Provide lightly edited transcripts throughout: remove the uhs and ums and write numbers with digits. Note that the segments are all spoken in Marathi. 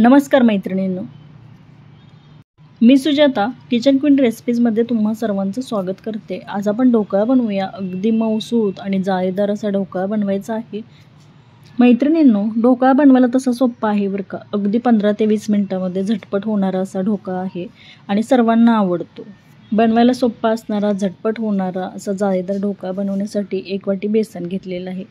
नमस्कार मैत्रिणींनो, मी सुजाता किचन क्वीन रेसिपीजमध्ये तुम्हा सर्वांचं स्वागत करते। आज आपण ढोकळा बनवूया। अगदी मऊसूत आणि जाळीदार असा ढोकळा बनवायचा आहे। मैत्रिणींनो, ढोकळा बनवायला तसा सोपा आहे बरं का। अगदी 15 ते 20 मिनिटांमध्ये झटपट होणारा असा ढोकळा आहे आणि सर्वांना आवडतो। बनवायला सोपा असणारा, झटपट होणारा असा जाळीदार ढोकळा बनवण्यासाठी 1 वाटी बेसन घेतलेलं आहे।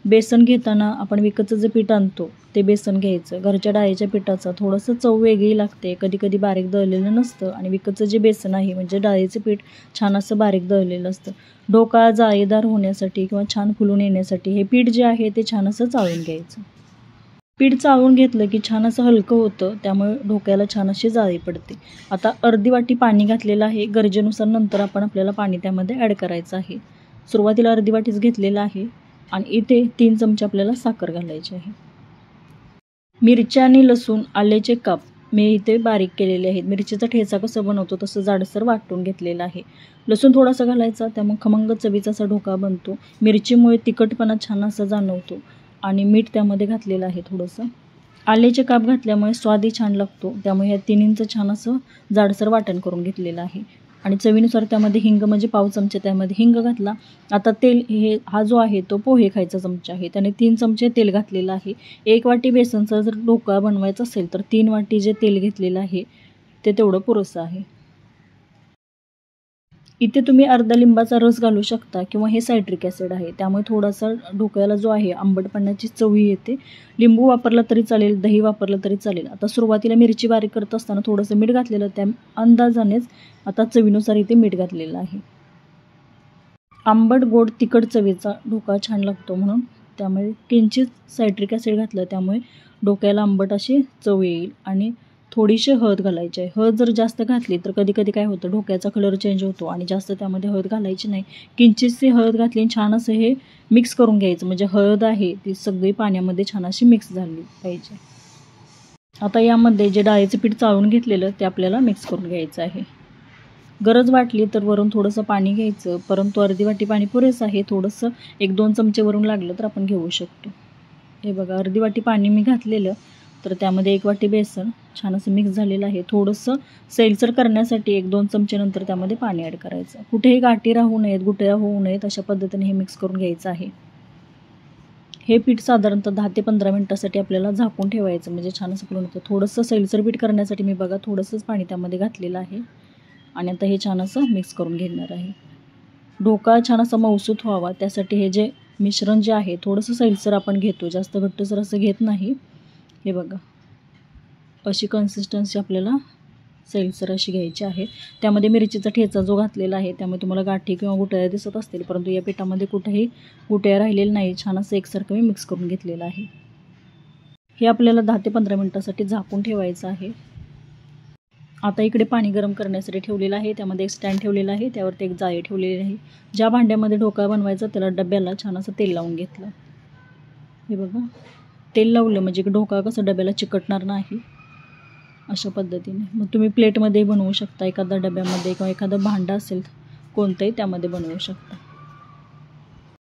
बेसन घेताना आपण विकतचं जे पीठ आणतो ते बेसन घ्यायचं। घरच्या डाळीच्या पिठाचं थोडंसं चव वेगळी लागते, कधी बारीक दळलेलं नसतं आणि विकतचं जे बेसन आहे म्हणजे डाळीचं पीठ छान असं बारीक दळलेलं असतं। ढोकळा जाळीदार होण्यासाठी किंवा छान फुलून येण्यासाठी हे पीठ जे आहे ते छान असं चाळून घ्यायचं। पीठ चाळून घेतलं की छान असं हलकं होतं, त्यामुळे ढोकळ्याला छान अशी जाळी पडते। आता अर्धी वाटी पाणी घातलेलं आहे। गरजेनुसार नंतर आपल्याला पाणी त्यामध्ये ॲड करायचं आहे। सुरुवातीला अर्धी वाटीच घेतलेलं आहे आणि इथे 3 चमचे आपल्याला साखर घालायची आहे। मिरच्या आणि लसूण, आल्याचे काप मी इथे बारीक केलेले आहेत। मिरचीचा ठेचा कसं बनवतो तसं जाडसर वाटून घेतलेला आहे। लसूण थोडासा घालायचा, त्यामुळे खमंग चवीचा असा ढोकळा बनतो। मिरचीमुळे तिखटपणा छान असा जाणवतो आणि मीठ त्यामध्ये घातलेलं आहे थोडंसं। आल्याचे काप घातल्यामुळे स्वादही छान लागतो, त्यामुळे ह्या तिन्हींचं छान असं जाडसर वाटण करून घेतलेलं आहे। आणि चवीनुसार त्यामध्ये हिंग म्हणजे पाव चमचे त्यामध्ये हिंग घातला। आता तेल हा जो आहे तो पोहे खायचा चमचा आहे, त्याने 3 चमचे तेल घातलेलं आहे। 1 वाटी बेसनचा जर ढोकळा बनवायचा असेल तर 3 वाटी जे तेल घेतलेलं आहे ते तेवढं पुरेसं आहे। इथे तुम्ही अर्धा लिंबाचा रस घालू शकता किंवा हे सायट्रिक ॲसिड आहे, त्यामुळे थोडासा ढोकळ्याला जो आहे आंबटपणाची चवी येते। लिंबू वापरला तरी चालेल, दही वापरलं तरी चालेल। आता सुरुवातीला मिरची बारीक करत असताना थोडंसं मीठ घातलेलं, त्या अंदाजानेच आता चवीनुसार इथे मीठ घातलेलं आहे। आंबट गोड तिखट चवीचा ढोकळा छान लागतो म्हणून त्यामुळे किंचित सायट्रिक ॲसिड घातलं, त्यामुळे ढोकळ्याला आंबट अशी चव येईल। आणि थोडीशी हळद घालायची आहे। हळद जर जास्त घातली तर कधी काय होतं ढोकळ्याचा कलर चेंज होतो आणि जास्त त्यामध्ये हळद घालायची नाही। किंचितशी हळद घातली आणि छान असं हे मिक्स करून घ्यायचं, म्हणजे हळद आहे ती सगळी पाण्यामध्ये छान अशी मिक्स झाली पाहिजे। आता यामध्ये जे डाळीचं पीठ चाळून घेतलेलं ते आपल्याला मिक्स करून घ्यायचं आहे। गरज वाटली तर वरून थोडंसं पाणी घ्यायचं, परंतु अर्धी वाटी पाणी पुरेसं आहे। थोडंसं 1-2 चमचे वरून लागलं तर आपण घेऊ शकतो। हे बघा, अर्धी वाटी पाणी मी घातलेलं, तर त्यामध्ये 1 वाटी बेसन छान असं मिक्स झालेलं आहे। थोडंसं सैलसर करण्यासाठी 1-2 चमचे नंतर त्यामध्ये पाणी ॲड करायचं। कुठेही गाठी राहू नयेत, गुठळ्या होऊ नयेत, अशा पद्धतीने हे मिक्स करून घ्यायचं आहे। हे पीठ साधारणतः 10 ते 15 मिनिटासाठी आपल्याला झाकून ठेवायचं, म्हणजे छान असं फुलून येतं। थोडंसं सैलसर पीठ करण्यासाठी मी बघा थोडंसंच पाणी त्यामध्ये घातलेलं आहे आणि आता हे छान असं मिक्स करून घेणार आहे। ढोकळा छान असा मऊसूत व्हावा त्यासाठी हे जे मिश्रण जे आहे थोडंसं सैलसर आपण घेतो, जास्त घट्टसर असं घेत नाही। हे बघा, अशी कन्सिस्टन्सी आपल्याला सैलसर अशी घ्यायची आहे। त्यामध्ये मिरचीचा ठेचा जो घातलेला आहे त्यामुळे तुम्हाला गाठी किंवा गुठळ्या दिसत असतील, परंतु या पिठामध्ये कुठेही गुठळ्या राहिलेल्या नाही। छान असं एकसारखं मी मिक्स करून घेतलेलं आहे। हे आपल्याला 10 ते 15 मिनिटासाठी झाकून ठेवायचं आहे। आता इकडे पाणी गरम करण्यासाठी ठेवलेलं आहे, त्यामध्ये एक स्टँड ठेवलेला आहे, त्यावरती एक जाळी ठेवलेली आहे। ज्या भांड्यामध्ये ढोकळा बनवायचा त्याला डब्याला छान असं तेल लावून घेतलं। हे बघा, तेल लावलं म्हणजे ढोकळा कसं डब्याला चिकटणार नाही, अशा पद्धतीने। मग तुम्ही प्लेटमध्ये बनवू शकता, एखाद्या डब्यामध्ये किंवा एखादं भांडं असेल कोणतंही त्यामध्ये बनवू शकता।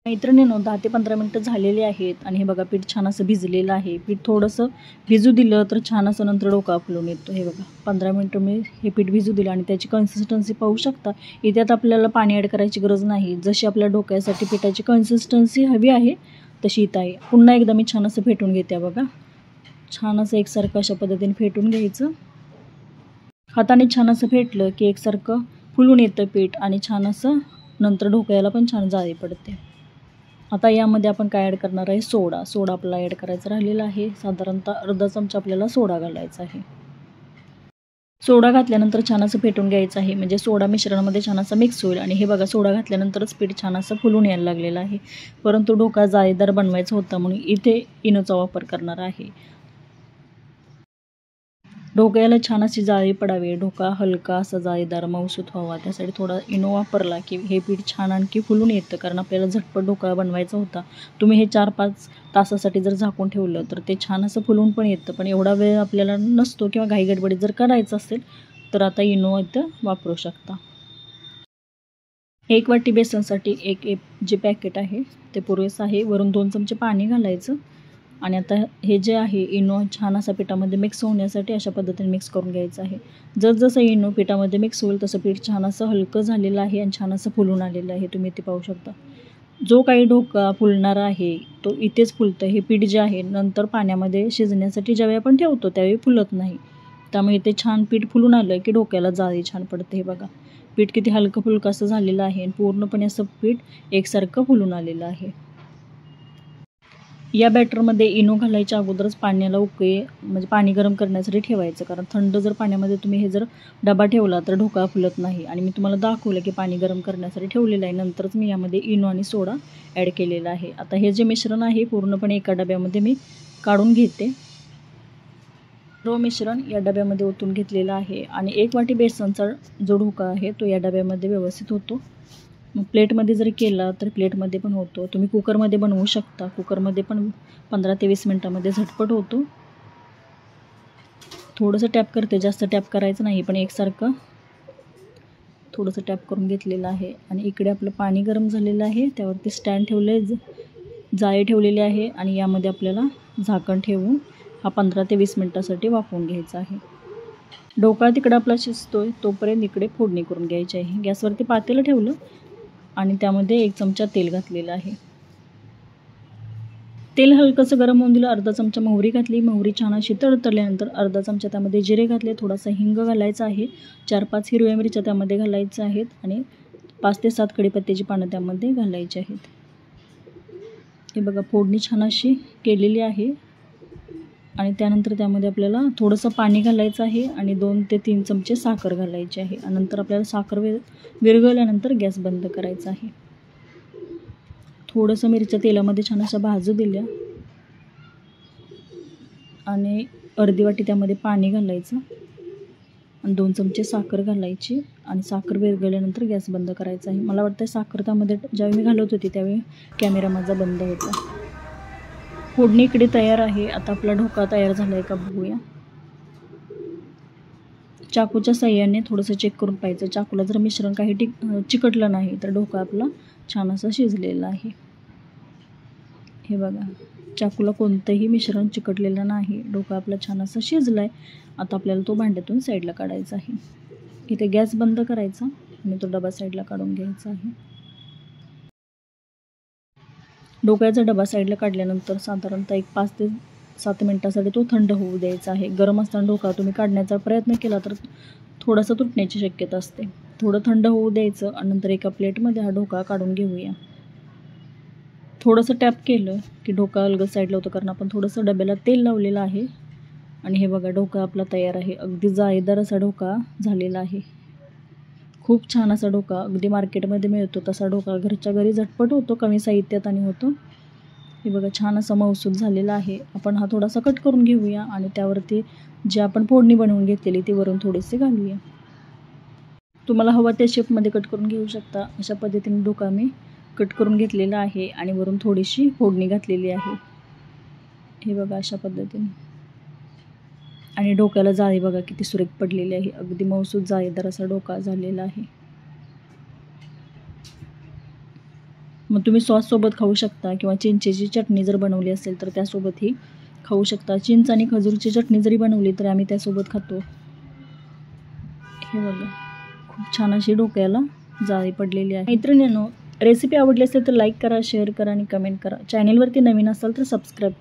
मैत्रिणींनो, 10 ते 15 मिनिटं झालेली आहेत आणि हे बघा पीठ छान असं भिजलेलं आहे। पीठ थोडंसं भिजू दिलं तर छान असं नंतर ढोकळा फुलून येतो। हे बघा, 15 मिनिटं मी हे पीठ भिजू दिलं आणि त्याची कन्सिस्टन्सी पाहू शकता। इथे आता आपल्याला पाणी ॲड करायची गरज नाही, जशी आपल्या ढोकळ्यासाठी पिठाची कन्सिस्टन्सी हवी आहे तशी इथं आहे। पुन्हा एकदा मी छान असं फेटून घेते बघा, छान असं एकसारखं अशा पद्धतीने फेटून घ्यायचं। हाताने छान असं फेटलं की एकसारखं फुलून येतं पीठ आणि छान असं नंतर ढोकळ्याला पण छान जाळी पडते। आता यामध्ये आपण काय ॲड करणार आहे, सोडा आपल्याला ॲड करायचा राहिलेला आहे। साधारणतः अर्धा चमचा आपल्याला सोडा घालायचा आहे। सोडा घातल्यानंतर छान असं फेटून घ्यायचं आहे, म्हणजे सोडा मिश्रणामध्ये छान असं मिक्स होईल। आणि हे बघा, सोडा घातल्यानंतरच पीठ छान असं फुलून यायला लागलेलं आहे, परंतु ढोकळा जाळीदार बनवायचा होता म्हणून इथे इनोचा वापर करणार आहे। ढोकळ्याला छान अशी जाळी पडावी, ढोकळा हलका असा जाळीदार मऊसूत व्हावा, त्यासाठी थोडा इनो वापरला की हे पीठ छान आणखी फुलून येतं, कारण आपल्याला झटपट ढोकळा बनवायचा होता। तुम्ही हे 4-5 तासासाठी जर झाकून ठेवलं तर ते छान असं फुलून पण येतं, पण एवढा वेळ आपल्याला नसतो किंवा घाईगडबडीत जर करायचं असेल तर आता इनो इथं वापरू शकता। 1 वाटी बेसनसाठी एक जे पॅकेट आहे ते पुरेसं आहे। वरून 2 चमचे पाणी घालायचं आणि आता हे जे आहे इनो छान असा पिठामध्ये मिक्स होण्यासाठी अशा पद्धतीने मिक्स करून घ्यायचं आहे. जसं इनो पिठामध्ये मिक्स होईल तसं पीठ छान असं हलकं झालेलं आहे आणि छान असं फुलून आलेलं आहे. तुम्ही इथे पाहू शकता. जो काही ढोकळा फुलणारा आहे तो इथेच फुलतं. हे पीठ जे आहे नंतर पाण्यामध्ये शिजण्यासाठी ज्यावेळी आपण ठेवतो त्यावेळी फुलत नाही. त्यामुळे इथे छान पीठ फुलून आलं की डोक्याला जाळी छान पडते. हे बघा पीठ किती हलकं फुलकं असं झालेलं आहे आणि पूर्णपणे असं पीठ एकसारखं फुलून आलेलं आहे. या बॅटरमध्ये इनो घालायच्या अगोदरच पाण्याला उकळी म्हणजे पाणी गरम करण्यासाठी ठेवायचं, कारण थंड जर पाण्यामध्ये तुम्ही हे जर डबा ठेवला तर ढोकळा फुलत नाही. आणि मी तुम्हाला दाखवलं की पाणी गरम करण्यासाठी ठेवलेलं आहे. नंतरच मी यामध्ये इनो आणि सोडा ॲड केलेला आहे. आता हे जे मिश्रण आहे पूर्णपणे एका डब्यामध्ये मी काढून घेते. सर्व मिश्रण या डब्यामध्ये ओतून घेतलेलं आहे आणि 1 वाटी बेसनचा जो ढोकळा आहे तो या डब्यामध्ये व्यवस्थित होतो. मग प्लेटमध्ये जर केला तर प्लेटमध्ये पण होतो. तुम्ही कुकरमध्ये बनवू शकता. कुकरमध्ये पण 15 ते 20 मिनटामध्ये झटपट होतो. थोडंसं टॅप करते, जास्त टॅप करायचं नाही, पण एकसारखं थोडंसं टॅप करून घेतलेलं आहे. आणि इकडे आपलं पाणी गरम झालेलं आहे, त्यावरती स्टँड ठेवले, जाळी ठेवलेली आहे आणि यामध्ये आपल्याला झाकण ठेवून हा 15 ते 20 मिनटासाठी वाफवून घ्यायचा आहे. ढोकळा तिकडं आपला शिजतोय तोपर्यंत इकडे फोडणी करून घ्यायची आहे. गॅसवरती पातेलं ठेवलं आणि त्यामध्ये 1 चमचा तेल घातलेलं आहे. तेल हलकंसं गरम होऊन दिलं. अर्धा चमचा मोहरी घातली. मोहरी छान अशी तडतडल्यानंतर अर्धा चमचा त्यामध्ये जिरे घातले. थोडासा हिंग घालायचा आहे. 4-5 हिरव्या मिरच्या त्यामध्ये घालायच्या आहेत आणि 5 ते 7 कढीपत्त्याची पानं त्यामध्ये घालायची आहेत. हे बघा फोडणी छान अशी केलेली आहे. आणि त्यानंतर त्यामध्ये आपल्याला थोडंसं पाणी घालायचं आहे आणि 2 ते 3 चमचे साखर घालायची आहे. आणि नंतर आपल्याला साखर विरघळल्यानंतर गॅस बंद करायचा आहे. थोडंसं मिरच्या तेलामध्ये छान अशा भाजू दिल्या आणि अर्धी वाटी त्यामध्ये पाणी घालायचं आणि 2 चमचे साखर घालायची आणि साखर विरघळल्यानंतर गॅस बंद करायचा आहे. मला वाटतं साखर त्यामध्ये ज्यावेळी मी घालत होती त्यावेळी कॅमेरा माझा बंद होता. फोडणी इकडे तयार आहे. आता आपला ढोकळा तयार झाला आहे का बघूया. चाकूच्या साह्याने थोडंसं चेक करून पाहायचं. चाकूला जर मिश्रण काही चिकटलं नाही तर ढोकळा आपला छान असं शिजलेला आहे. हे बघा चाकूला कोणतंही मिश्रण चिकटलेलं नाही. ढोकळा आपला छान असा शिजला आहे. आता आपल्याला तो भांड्यातून साईडला काढायचा आहे. इथे गॅस बंद करायचा आणि तो डबा साईडला काढून घ्यायचा आहे. ढोकळ्याचा डबा साईडला काढल्यानंतर साधारणतः 5 ते 7 मिनटासाठी तो थंड होऊ द्यायचा आहे. गरम असताना ढोकळा तुम्ही काढण्याचा प्रयत्न केला तर थोडासा तुटण्याची शक्यता असते. थोडं थंड होऊ द्यायचं आणि नंतर एका प्लेटमध्ये हा ढोकळा काढून घेऊया. थोडंसं टॅप केलं की ढोकळा अलगद साईडला होतं, कारण आपण थोडंसं डब्याला तेल लावलेलं आहे. आणि हे बघा ढोकळा आपला तयार आहे. अगदी जाळीदार असा ढोकळा झालेला आहे. खूप छान असा ढोकळा अगदी मार्केटमध्ये मिळतो तसा ढोकळा घरच्या घरी झटपट होतो, कमी साहित्यात आणि होतो. हे बघा छान असा मऊसूत झालेला आहे. आपण हा थोडासा कट करून घेऊया आणि त्यावरती जे आपण फोडणी बनवून घेतलेली ती वरून थोडीशी घालूया. तुम्हाला हवा त्या शेपमध्ये कट करून घेऊ शकता. अशा पद्धतीने ढोकळा मी कट करून घेतलेला आहे आणि वरून थोडीशी फोडणी घातलेली आहे. हे बघा अशा पद्धतीने. आणि ढोकळ्याला जाळी बघा किती सुरेख पडलेली आहे. अगदी मऊसूत जाळीदार असा ढोकळा झालेला आहे. मग तुम्ही सॉससोबत खाऊ शकता किंवा चिंचेची चटणी जर बनवली असेल तर त्यासोबतही खाऊ शकता. चिंच आणि खजूरची चटणी जरी बनवली तर आम्ही त्यासोबत खातो. हे बघा खूप छान अशी ढोकळ्याला जाळी पडलेली आहे. मैत्रिणींनो रेसिपी आवडली असेल तर लाईक करा, शेअर करा आणि कमेंट करा. चॅनलवरती नवीन असाल तर सबस्क्राईब